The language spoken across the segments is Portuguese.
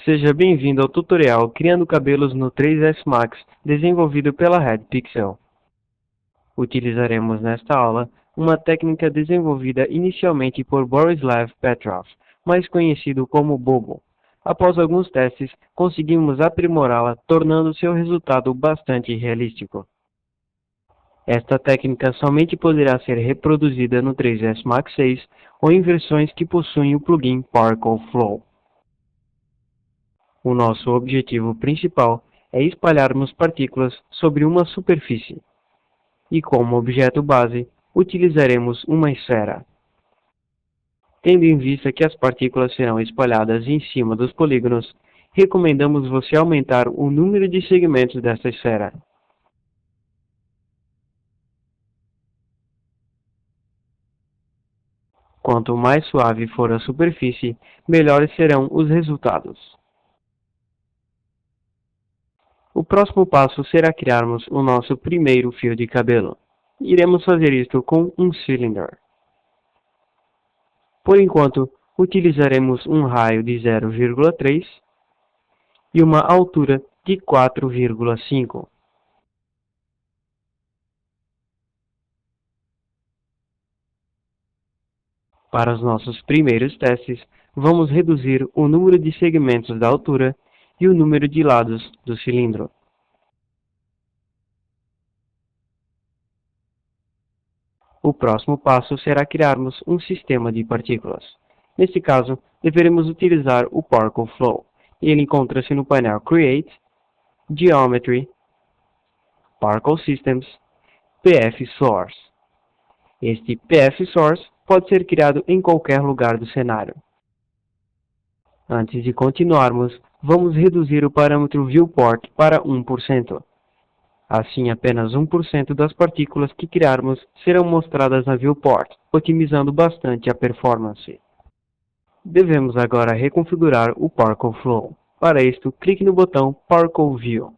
Seja bem-vindo ao tutorial Criando Cabelos no 3ds Max, desenvolvido pela Red Pixel. Utilizaremos nesta aula uma técnica desenvolvida inicialmente por Borislav Petrov, mais conhecido como Bobo. Após alguns testes, conseguimos aprimorá-la, tornando seu resultado bastante realístico. Esta técnica somente poderá ser reproduzida no 3ds Max 6 ou em versões que possuem o plugin Particle Flow. O nosso objetivo principal é espalharmos partículas sobre uma superfície. E como objeto base, utilizaremos uma esfera. Tendo em vista que as partículas serão espalhadas em cima dos polígonos, recomendamos você aumentar o número de segmentos desta esfera. Quanto mais suave for a superfície, melhores serão os resultados. O próximo passo será criarmos o nosso primeiro fio de cabelo. Iremos fazer isto com um cilindro. Por enquanto, utilizaremos um raio de 0,3 e uma altura de 4,5. Para os nossos primeiros testes, vamos reduzir o número de segmentos da altura e o número de lados do cilindro. O próximo passo será criarmos um sistema de partículas. Neste caso, deveremos utilizar o Particle Flow. Ele encontra-se no painel Create, Geometry, Particle Systems, PF Source. Este PF Source pode ser criado em qualquer lugar do cenário. Antes de continuarmos, vamos reduzir o parâmetro Viewport para 1%. Assim, apenas 1% das partículas que criarmos serão mostradas na Viewport, otimizando bastante a performance. Devemos agora reconfigurar o Particle Flow. Para isto, clique no botão Particle View.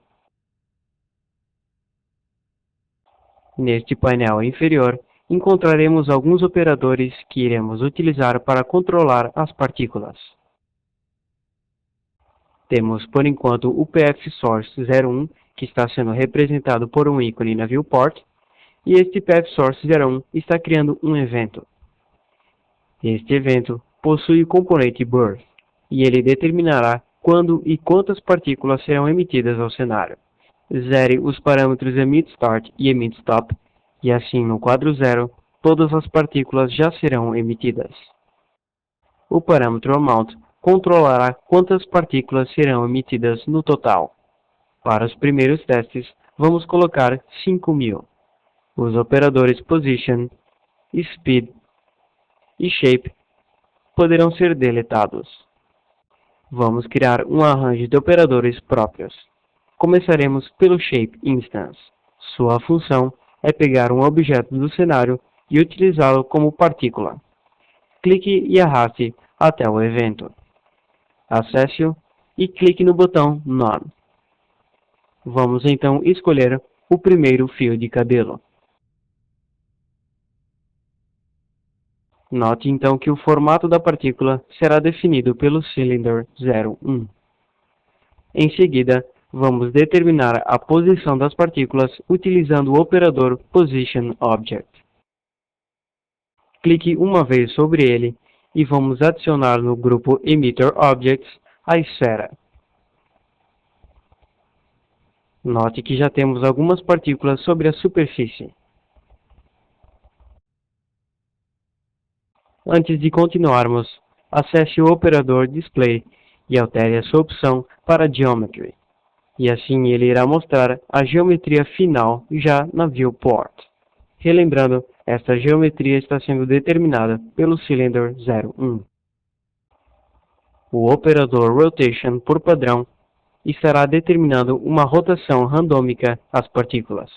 Neste painel inferior, encontraremos alguns operadores que iremos utilizar para controlar as partículas. Temos, por enquanto, o PF Source 01, que está sendo representado por um ícone na Viewport, e este PF Source 01 está criando um evento. Este evento possui o componente Birth, e ele determinará quando e quantas partículas serão emitidas ao cenário. Zere os parâmetros EmitStart e EmitStop, e assim no quadro 0, todas as partículas já serão emitidas. O parâmetro Amount controlará quantas partículas serão emitidas no total. Para os primeiros testes, vamos colocar 5.000. Os operadores Position, Speed e Shape poderão ser deletados. Vamos criar um arranjo de operadores próprios. Começaremos pelo Shape Instance. Sua função é pegar um objeto do cenário e utilizá-lo como partícula. Clique e arraste até o evento. Acesse-o e clique no botão None. Vamos então escolher o primeiro fio de cabelo. Note então que o formato da partícula será definido pelo Cylinder 01. Em seguida, vamos determinar a posição das partículas utilizando o operador Position Object. Clique uma vez sobre ele e vamos adicionar no grupo Emitter Objects a esfera. Note que já temos algumas partículas sobre a superfície. Antes de continuarmos, acesse o operador Display e altere a sua opção para Geometry. E assim ele irá mostrar a geometria final já na Viewport. Relembrando, esta geometria está sendo determinada pelo Cylinder 01. O operador Rotation, por padrão, estará determinando uma rotação randômica às partículas.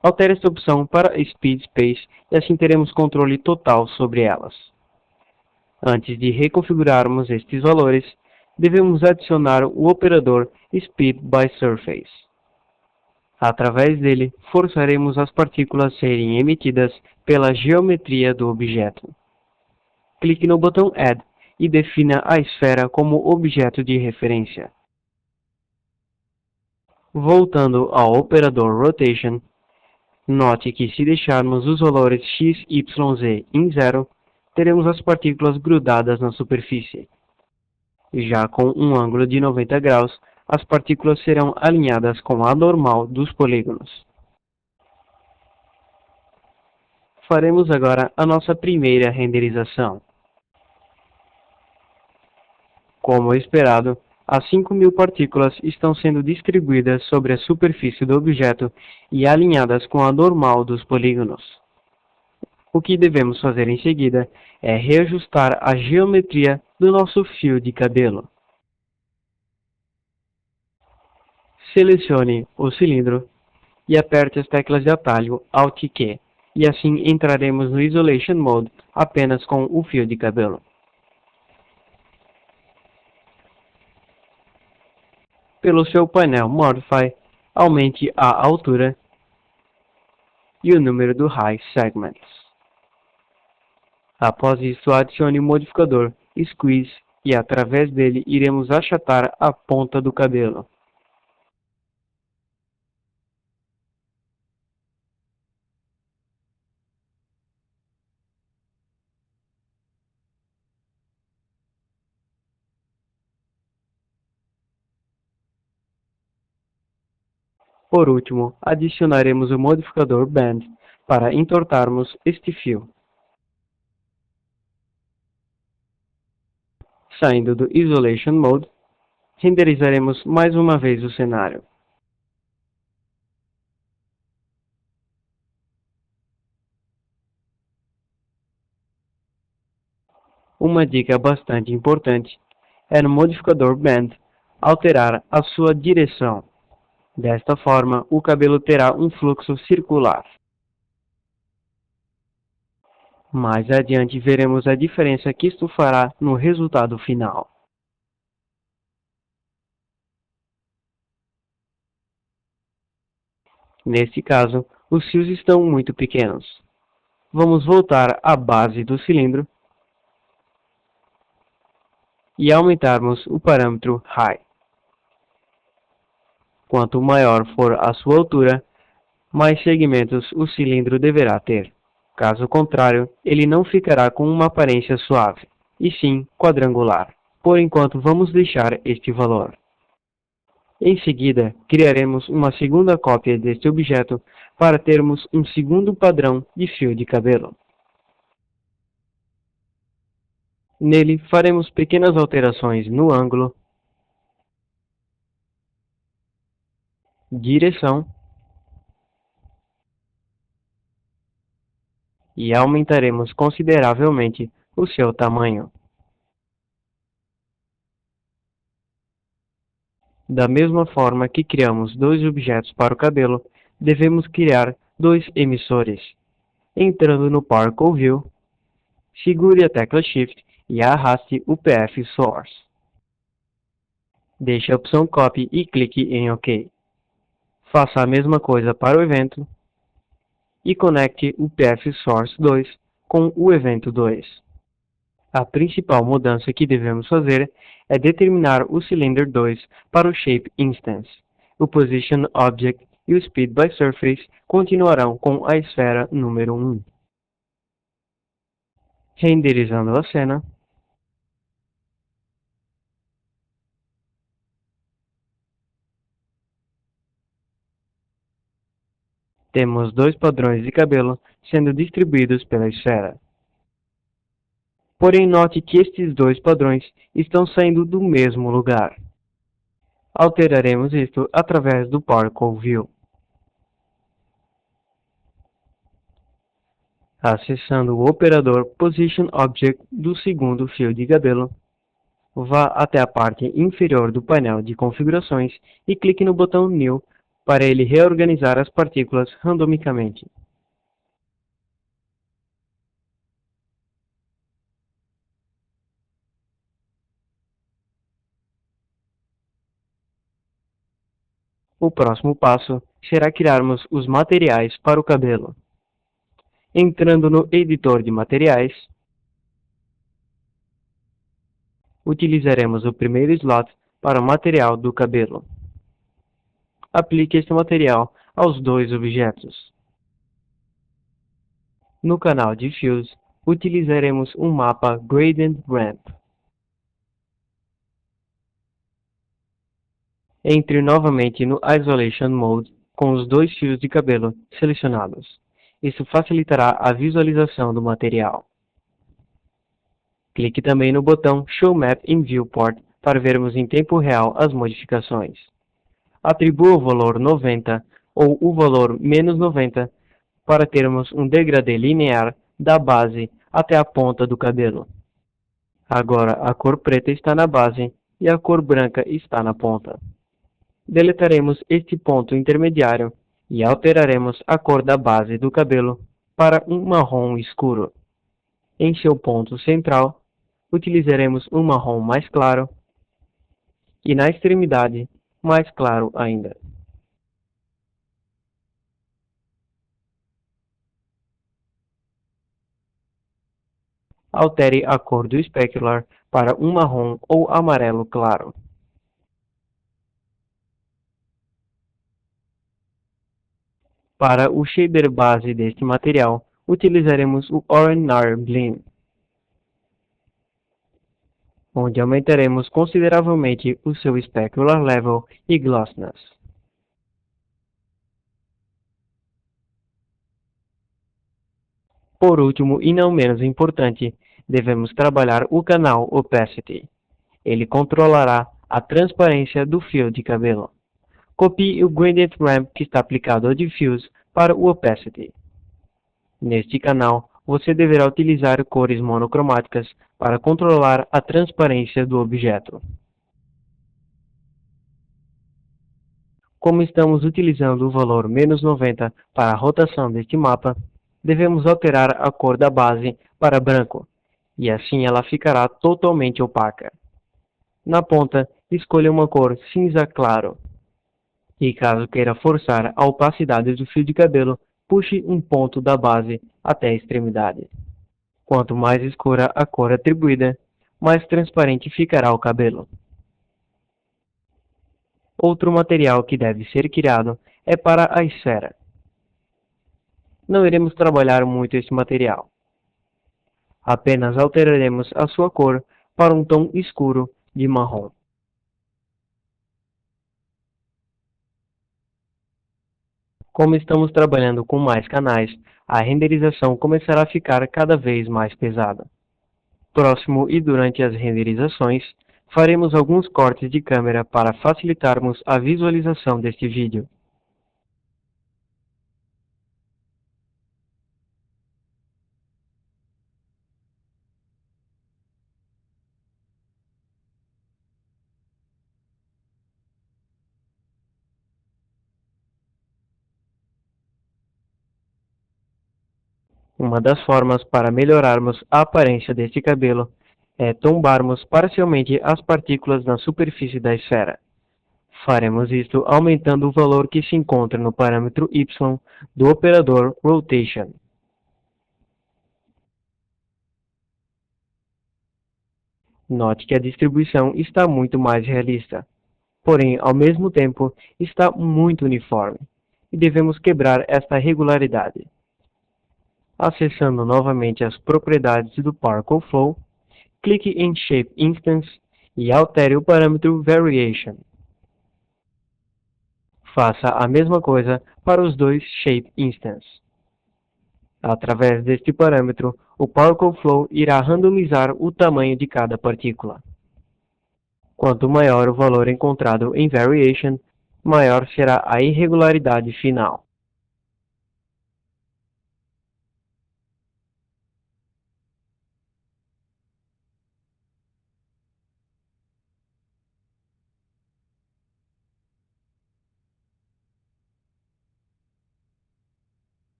Altere esta opção para Speed Space e assim teremos controle total sobre elas. Antes de reconfigurarmos estes valores, devemos adicionar o operador Speed by Surface. Através dele, forçaremos as partículas a serem emitidas pela geometria do objeto. Clique no botão Add e defina a esfera como objeto de referência. Voltando ao operador Rotation, note que se deixarmos os valores x, y, z em 0, teremos as partículas grudadas na superfície. Já com um ângulo de 90 graus, as partículas serão alinhadas com a normal dos polígonos. Faremos agora a nossa primeira renderização. Como esperado, as 5.000 partículas estão sendo distribuídas sobre a superfície do objeto e alinhadas com a normal dos polígonos. O que devemos fazer em seguida é reajustar a geometria do nosso fio de cabelo. Selecione o cilindro e aperte as teclas de atalho Alt e Q, e assim entraremos no Isolation Mode apenas com o fio de cabelo. Pelo seu painel Modify, aumente a altura e o número do High Segments. Após isso, adicione o modificador Squeeze e através dele iremos achatar a ponta do cabelo. Por último, adicionaremos o modificador Bend para entortarmos este fio. Saindo do Isolation Mode, renderizaremos mais uma vez o cenário. Uma dica bastante importante é no modificador Bend alterar a sua direção. Desta forma, o cabelo terá um fluxo circular. Mais adiante veremos a diferença que isto fará no resultado final. Neste caso, os fios estão muito pequenos. Vamos voltar à base do cilindro e aumentarmos o parâmetro High. Quanto maior for a sua altura, mais segmentos o cilindro deverá ter. Caso contrário, ele não ficará com uma aparência suave, e sim quadrangular. Por enquanto, vamos deixar este valor. Em seguida, criaremos uma segunda cópia deste objeto para termos um segundo padrão de fio de cabelo. Nele, faremos pequenas alterações no ângulo, direção e aumentaremos consideravelmente o seu tamanho. Da mesma forma que criamos dois objetos para o cabelo, devemos criar dois emissores. Entrando no Particle View, segure a tecla Shift e arraste o PF Source. Deixe a opção Copy e clique em OK. Faça a mesma coisa para o evento e conecte o PF Source 2 com o evento 2. A principal mudança que devemos fazer é determinar o Cylinder 2 para o Shape Instance. O Position Object e o Speed by Surface continuarão com a esfera número 1. Renderizando a cena. Temos dois padrões de cabelo sendo distribuídos pela esfera. Porém, note que estes dois padrões estão saindo do mesmo lugar. Alteraremos isto através do Particle View. Acessando o operador Position Object do segundo fio de cabelo, vá até a parte inferior do painel de configurações e clique no botão New para ele reorganizar as partículas randomicamente. O próximo passo será criarmos os materiais para o cabelo. Entrando no editor de materiais, Utilizaremos o primeiro slot para o material do cabelo. Aplique este material aos dois objetos. No canal Diffuse, utilizaremos um mapa Gradient Ramp. Entre novamente no Isolation Mode com os dois fios de cabelo selecionados. Isso facilitará a visualização do material. Clique também no botão Show Map in Viewport para vermos em tempo real as modificações. Atribua o valor 90 ou o valor menos 90 para termos um degradê linear da base até a ponta do cabelo. Agora a cor preta está na base e a cor branca está na ponta. Deletaremos este ponto intermediário e alteraremos a cor da base do cabelo para um marrom escuro. Em seu ponto central, utilizaremos um marrom mais claro e na extremidade, mais claro ainda. Altere a cor do specular para um marrom ou amarelo claro. Para o shader base deste material, utilizaremos o Oren-Nar Blend, onde aumentaremos consideravelmente o seu specular level e glossiness. Por último e não menos importante, devemos trabalhar o canal Opacity. Ele controlará a transparência do fio de cabelo. Copie o Gradient Ramp que está aplicado ao Diffuse para o Opacity. Neste canal, você deverá utilizar cores monocromáticas para controlar a transparência do objeto. Como estamos utilizando o valor menos 90 para a rotação deste mapa, devemos alterar a cor da base para branco, e assim ela ficará totalmente opaca. Na ponta, escolha uma cor cinza claro. E caso queira forçar a opacidade do fio de cabelo, puxe um ponto da base até a extremidade. Quanto mais escura a cor atribuída, mais transparente ficará o cabelo. Outro material que deve ser criado é para a esfera. Não iremos trabalhar muito este material. Apenas alteraremos a sua cor para um tom escuro de marrom. Como estamos trabalhando com mais canais, a renderização começará a ficar cada vez mais pesada. Próximo e durante as renderizações, faremos alguns cortes de câmera para facilitarmos a visualização deste vídeo. Uma das formas para melhorarmos a aparência deste cabelo é tombarmos parcialmente as partículas na superfície da esfera. Faremos isto aumentando o valor que se encontra no parâmetro y do operador Rotation. Note que a distribuição está muito mais realista, porém, ao mesmo tempo, está muito uniforme, e devemos quebrar esta regularidade. Acessando novamente as propriedades do Particle Flow, clique em Shape Instance e altere o parâmetro Variation. Faça a mesma coisa para os dois Shape Instance. Através deste parâmetro, o Particle Flow irá randomizar o tamanho de cada partícula. Quanto maior o valor encontrado em Variation, maior será a irregularidade final.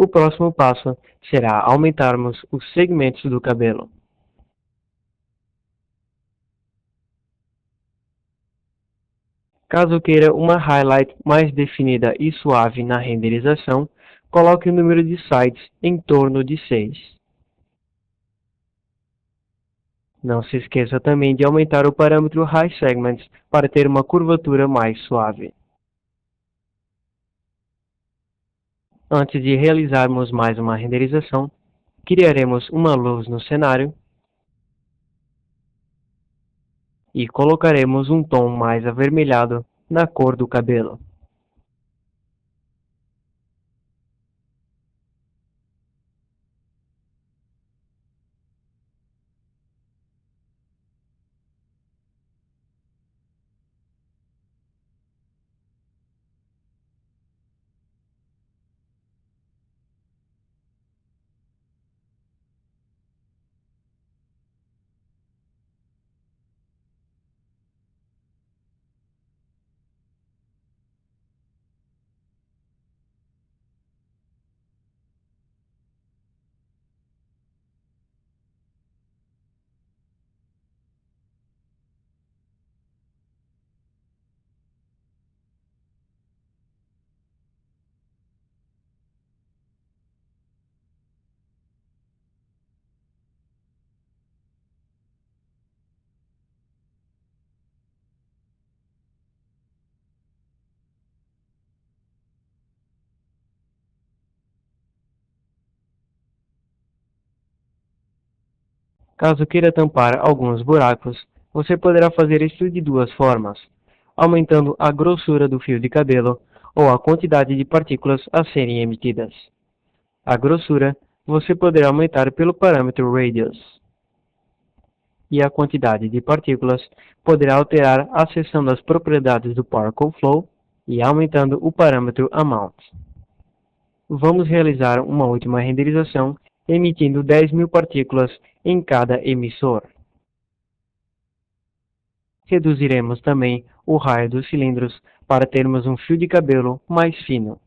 O próximo passo será aumentarmos os segmentos do cabelo. Caso queira uma highlight mais definida e suave na renderização, coloque o número de sides em torno de 6. Não se esqueça também de aumentar o parâmetro High Segments para ter uma curvatura mais suave. Antes de realizarmos mais uma renderização, criaremos uma luz no cenário e colocaremos um tom mais avermelhado na cor do cabelo. Caso queira tampar alguns buracos, você poderá fazer isso de duas formas, aumentando a grossura do fio de cabelo ou a quantidade de partículas a serem emitidas. A grossura você poderá aumentar pelo parâmetro Radius, e a quantidade de partículas poderá alterar acessando as propriedades do Particle Flow e aumentando o parâmetro Amount. Vamos realizar uma última renderização emitindo 10.000 partículas em cada emissor. Reduziremos também o raio dos cilindros para termos um fio de cabelo mais fino.